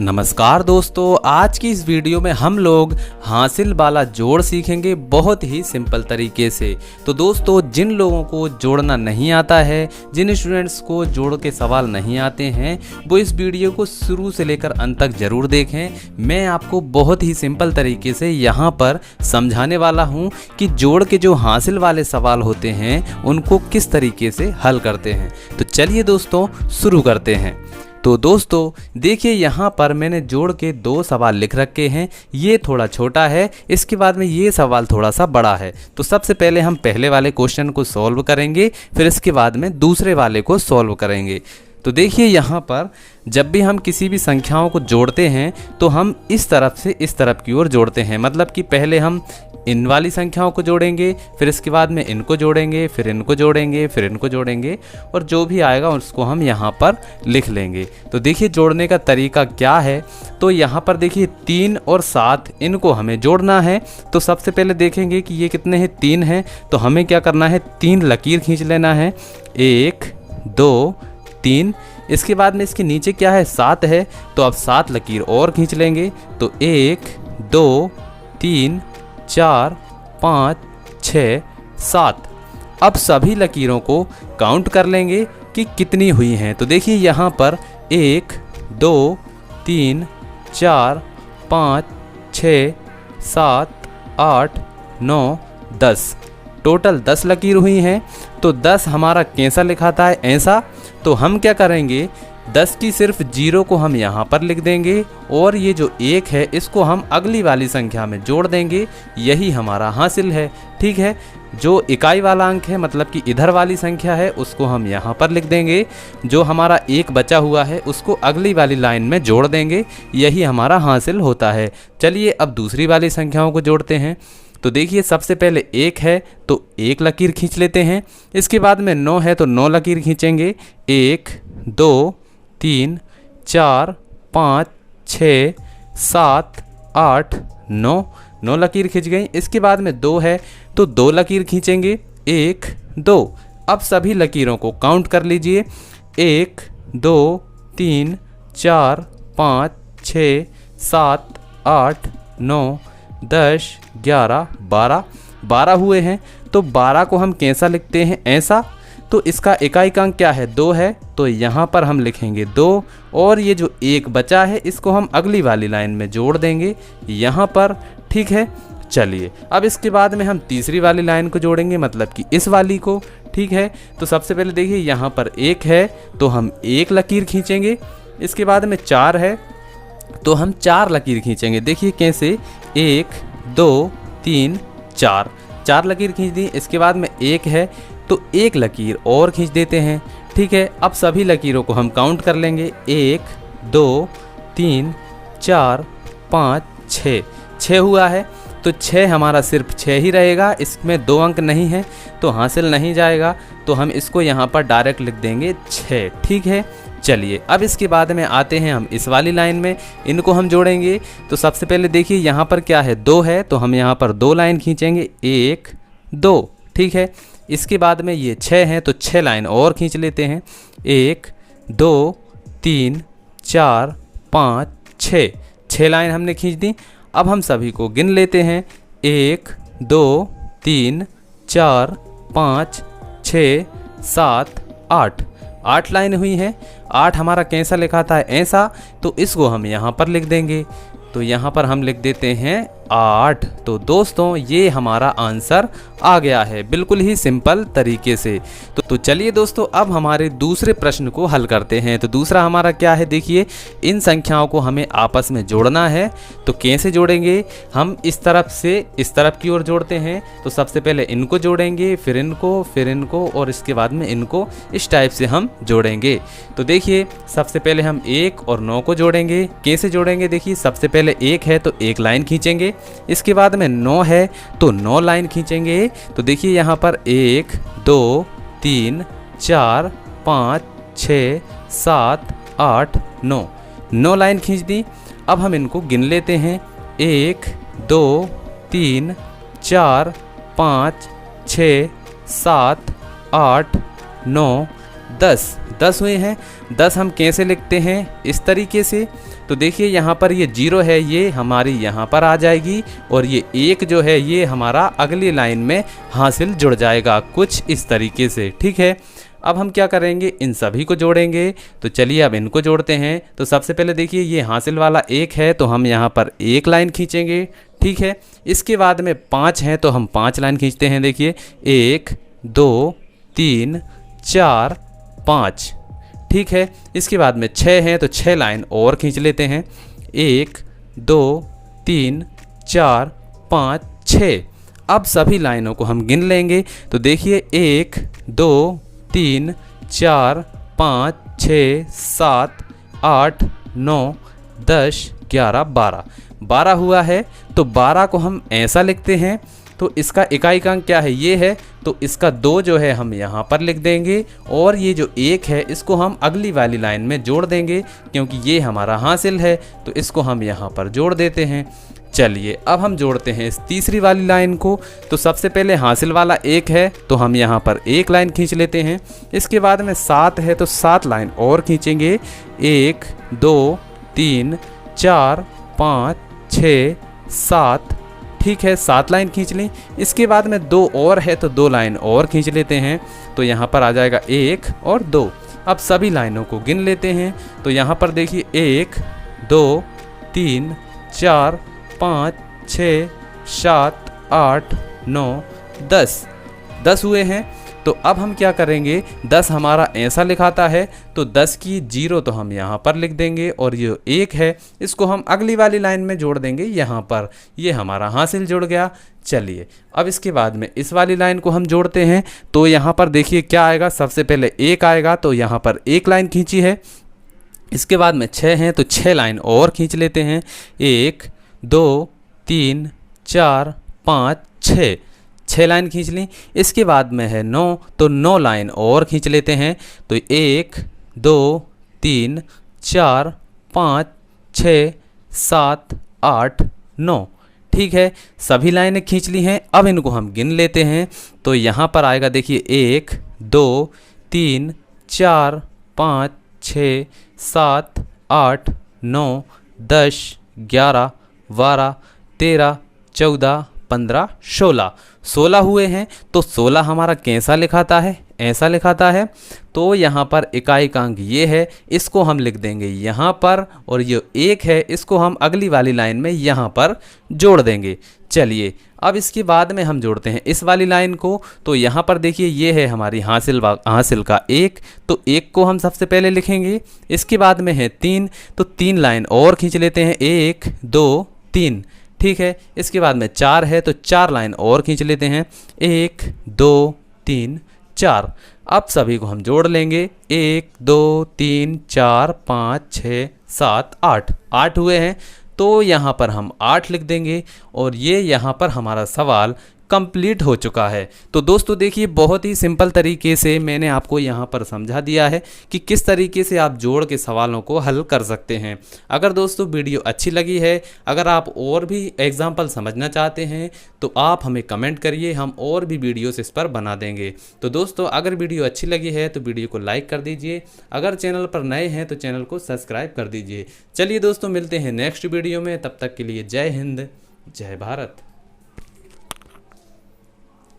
नमस्कार दोस्तों, आज की इस वीडियो में हम लोग हासिल वाला जोड़ सीखेंगे बहुत ही सिंपल तरीके से। तो दोस्तों, जिन लोगों को जोड़ना नहीं आता है, जिन स्टूडेंट्स को जोड़ के सवाल नहीं आते हैं, वो इस वीडियो को शुरू से लेकर अंत तक जरूर देखें। मैं आपको बहुत ही सिंपल तरीके से यहाँ पर समझाने वाला हूँ कि जोड़ के जो हासिल वाले सवाल होते हैं उनको किस तरीके से हल करते हैं। तो चलिए दोस्तों शुरू करते हैं। तो दोस्तों देखिए, यहाँ पर मैंने जोड़ के दो सवाल लिख रखे हैं। ये थोड़ा छोटा है, इसके बाद में ये सवाल थोड़ा सा बड़ा है। तो सबसे पहले हम पहले वाले क्वेश्चन को सॉल्व करेंगे, फिर इसके बाद में दूसरे वाले को सॉल्व करेंगे। तो देखिए, यहाँ पर जब भी हम किसी भी संख्याओं को जोड़ते हैं तो हम इस तरफ से इस तरफ की ओर जोड़ते हैं। मतलब कि पहले हम इन वाली संख्याओं को जोड़ेंगे, फिर इसके बाद में इनको जोड़ेंगे, फिर इनको जोड़ेंगे, फिर इनको जोड़ेंगे, और जो भी आएगा उसको हम यहाँ पर लिख लेंगे। तो देखिए जोड़ने का तरीका क्या है। तो यहाँ पर देखिए 3 और 7 इनको हमें जोड़ना है। तो सबसे पहले देखेंगे कि ये कितने हैं, 3 हैं। तो हमें क्या करना है, 3 लकीर खींच लेना है, 1 2 3। इसके बाद में इसके नीचे क्या है, 7 है। तो अब 7 लकीर और खींच लेंगे। तो 1 2 3 4 5 6 7। अब सभी लकीरों को काउंट कर लेंगे कि कितनी हुई हैं। तो देखिए यहाँ पर 1 2 3 4 5 6 7 8 9 10, टोटल 10 लकीर हुई हैं। तो 10 हमारा कैसा लिखाता है, ऐसा। तो हम क्या करेंगे, 10 की सिर्फ 0 को हम यहाँ पर लिख देंगे, और ये जो 1 है इसको हम अगली वाली संख्या में जोड़ देंगे। यही हमारा हासिल है। ठीक है, जो इकाई वाला अंक है, मतलब कि इधर वाली संख्या है, उसको हम यहाँ पर लिख देंगे। जो हमारा 1 बचा हुआ है उसको अगली वाली लाइन में जोड़ देंगे। यही हमारा हासिल होता है। चलिए अब दूसरी वाली संख्याओं को जोड़ते हैं। तो देखिए, सबसे पहले 1 है तो 1 लकीर खींच लेते हैं। इसके बाद में 9 है तो 9 लकीर खींचेंगे, 1 2 3 4 5 6 7 8 9, 9 लकीर खींच गई। इसके बाद में 2 है तो 2 लकीर खींचेंगे, 1 2। अब सभी लकीरों को काउंट कर लीजिए, 1 2 3 4 5 6 7 8 9 10 11 12, 12 हुए हैं। तो 12 को हम कैसा लिखते हैं, ऐसा। तो इसका इकाई का अंक क्या है, 2 है। तो यहाँ पर हम लिखेंगे 2, और ये जो 1 बचा है इसको हम अगली वाली लाइन में जोड़ देंगे यहाँ पर। ठीक है, चलिए अब इसके बाद में हम तीसरी वाली लाइन को जोड़ेंगे, मतलब कि इस वाली को। ठीक है, तो सबसे पहले देखिए यहाँ पर 1 है तो हम 1 लकीर खींचेंगे। इसके बाद में 4 है तो हम 4 लकीर खींचेंगे। देखिए कैसे, 1 2 3 4, 4 लकीर खींच दी। इसके बाद में 1 है तो 1 लकीर और खींच देते हैं। ठीक है, अब सभी लकीरों को हम काउंट कर लेंगे, 1 2 3 4 5 6, 6 हुआ है। तो 6 हमारा सिर्फ 6 ही रहेगा, इसमें 2 अंक नहीं है तो हासिल नहीं जाएगा। तो हम इसको यहाँ पर डायरेक्ट लिख देंगे 6। ठीक है, चलिए अब इसके बाद में आते हैं हम इस वाली लाइन में, इनको हम जोड़ेंगे। तो सबसे पहले देखिए यहाँ पर क्या है, 2 है तो हम यहाँ पर 2 लाइन खींचेंगे, 1 2। ठीक है, इसके बाद में ये 6 हैं तो 6 लाइन और खींच लेते हैं, 1 2 3 4 5 6, 6 लाइन हमने खींच दी। अब हम सभी को गिन लेते हैं, 1 2 3 4 5 6 7 8, 8 लाइन हुई हैं। 8 हमारा कैसा लिखाता है, ऐसा। तो इसको हम यहाँ पर लिख देंगे। तो यहाँ पर हम लिख देते हैं 8। तो दोस्तों ये हमारा आंसर आ गया है, बिल्कुल ही सिंपल तरीके से। तो चलिए दोस्तों, अब हमारे दूसरे प्रश्न को हल करते हैं। तो दूसरा हमारा क्या है, देखिए इन संख्याओं को हमें आपस में जोड़ना है। तो कैसे जोड़ेंगे, हम इस तरफ से इस तरफ की ओर जोड़ते हैं। तो सबसे पहले इनको जोड़ेंगे, फिर इनको, और इसके बाद में इनको इस टाइप से हम जोड़ेंगे। तो देखिए सबसे पहले हम 1 और 9 को जोड़ेंगे। कैसे जोड़ेंगे, देखिए सबसे पहले 1 है तो 1 लाइन खींचेंगे। इसके बाद में 9 है तो 9 लाइन खींचेंगे। तो देखिए यहाँ पर 1 2 3 4 5 6 7 8 9, 9 लाइन खींच दी। अब हम इनको गिन लेते हैं, 1 2 3 4 5 6 7 8 9 10, 10 हुए हैं। 10 हम कैसे लिखते हैं, इस तरीके से। तो देखिए यहाँ पर ये 0 है, ये हमारी यहाँ पर आ जाएगी और ये 1 जो है ये हमारा अगली लाइन में हासिल जुड़ जाएगा कुछ इस तरीके से। ठीक है, अब हम क्या करेंगे, इन सभी को जोड़ेंगे। तो चलिए अब इनको जोड़ते हैं। तो सबसे पहले देखिए ये हासिल वाला 1 है तो हम यहाँ पर 1 लाइन खींचेंगे। ठीक है, इसके बाद में 5 हैं तो हम 5 लाइन खींचते हैं। देखिए 1 2 3 4 5। ठीक है, इसके बाद में 6 हैं तो 6 लाइन और खींच लेते हैं। 1 2 3 4 5 6। अब सभी लाइनों को हम गिन लेंगे। तो देखिए 1 2 3 4 5 6 7 8 9 10 11 12 12 हुआ है। तो 12 को हम ऐसा लिखते हैं। तो इसका इकाईकांक क्या है, ये है। तो इसका 2 जो है हम यहाँ पर लिख देंगे और ये जो 1 है इसको हम अगली वाली लाइन में जोड़ देंगे क्योंकि ये हमारा हासिल है। तो इसको हम यहाँ पर जोड़ देते हैं। चलिए अब हम जोड़ते हैं इस तीसरी वाली लाइन को। तो सबसे पहले हासिल वाला 1 है तो हम यहाँ पर 1 लाइन खींच लेते हैं। इसके बाद में 7 है तो 7 लाइन और खींचेंगे। 1 2 3 4 5 6 7। ठीक है, 7 लाइन खींच ली। इसके बाद में 2 और है तो 2 लाइन और खींच लेते हैं। तो यहाँ पर आ जाएगा 1 और 2। अब सभी लाइनों को गिन लेते हैं। तो यहाँ पर देखिए 1 2 3 4 5 6 7 8 9 10 10 हुए हैं। तो अब हम क्या करेंगे, 10 हमारा ऐसा लिखाता है तो 10 की 0 तो हम यहाँ पर लिख देंगे और ये 1 है इसको हम अगली वाली लाइन में जोड़ देंगे यहाँ पर। ये हमारा हासिल जुड़ गया। चलिए अब इसके बाद में इस वाली लाइन को हम जोड़ते हैं। तो यहाँ पर देखिए क्या आएगा, सबसे पहले 1 आएगा तो यहाँ पर 1 लाइन खींची है। इसके बाद में 6 हैं तो 6 लाइन और खींच लेते हैं। 1 2 3 4 5 6 6 लाइन खींच ली। इसके बाद में है 9 तो 9 लाइन और खींच लेते हैं। तो 1 2 3 4 5 6 7 8 9। ठीक है, सभी लाइनें खींच ली हैं। अब इनको हम गिन लेते हैं। तो यहाँ पर आएगा देखिए 1 2 3 4 5 6 7 8 9 10 11 12 13 14 15 16 हुए हैं। तो 16 हमारा कैसा लिखाता है, ऐसा लिखाता है। तो यहाँ पर इकाईकांक ये है, इसको हम लिख देंगे यहाँ पर और ये 1 है इसको हम अगली वाली लाइन में यहाँ पर जोड़ देंगे। चलिए अब इसके बाद में हम जोड़ते हैं इस वाली लाइन को। तो यहाँ पर देखिए ये है हमारी हासिल का 1। तो 1 को हम सबसे पहले लिखेंगे। इसके बाद में है 3 तो 3 लाइन और खींच लेते हैं। 1 2 3। ठीक है, इसके बाद में 4 है तो 4 लाइन और खींच लेते हैं। 1 2 3 4। अब सभी को हम जोड़ लेंगे। 1 2 3 4 5 6 7 8 हुए हैं। तो यहाँ पर हम 8 लिख देंगे और ये यहाँ पर हमारा सवाल कंप्लीट हो चुका है। तो दोस्तों देखिए बहुत ही सिंपल तरीके से मैंने आपको यहाँ पर समझा दिया है कि किस तरीके से आप जोड़ के सवालों को हल कर सकते हैं। अगर दोस्तों वीडियो अच्छी लगी है, अगर आप और भी एग्जाम्पल समझना चाहते हैं तो आप हमें कमेंट करिए, हम और भी वीडियोस इस पर बना देंगे। तो दोस्तों अगर वीडियो अच्छी लगी है तो वीडियो को लाइक कर दीजिए, अगर चैनल पर नए हैं तो चैनल को सब्सक्राइब कर दीजिए। चलिए दोस्तों मिलते हैं नेक्स्ट वीडियो में, तब तक के लिए जय हिंद जय भारत।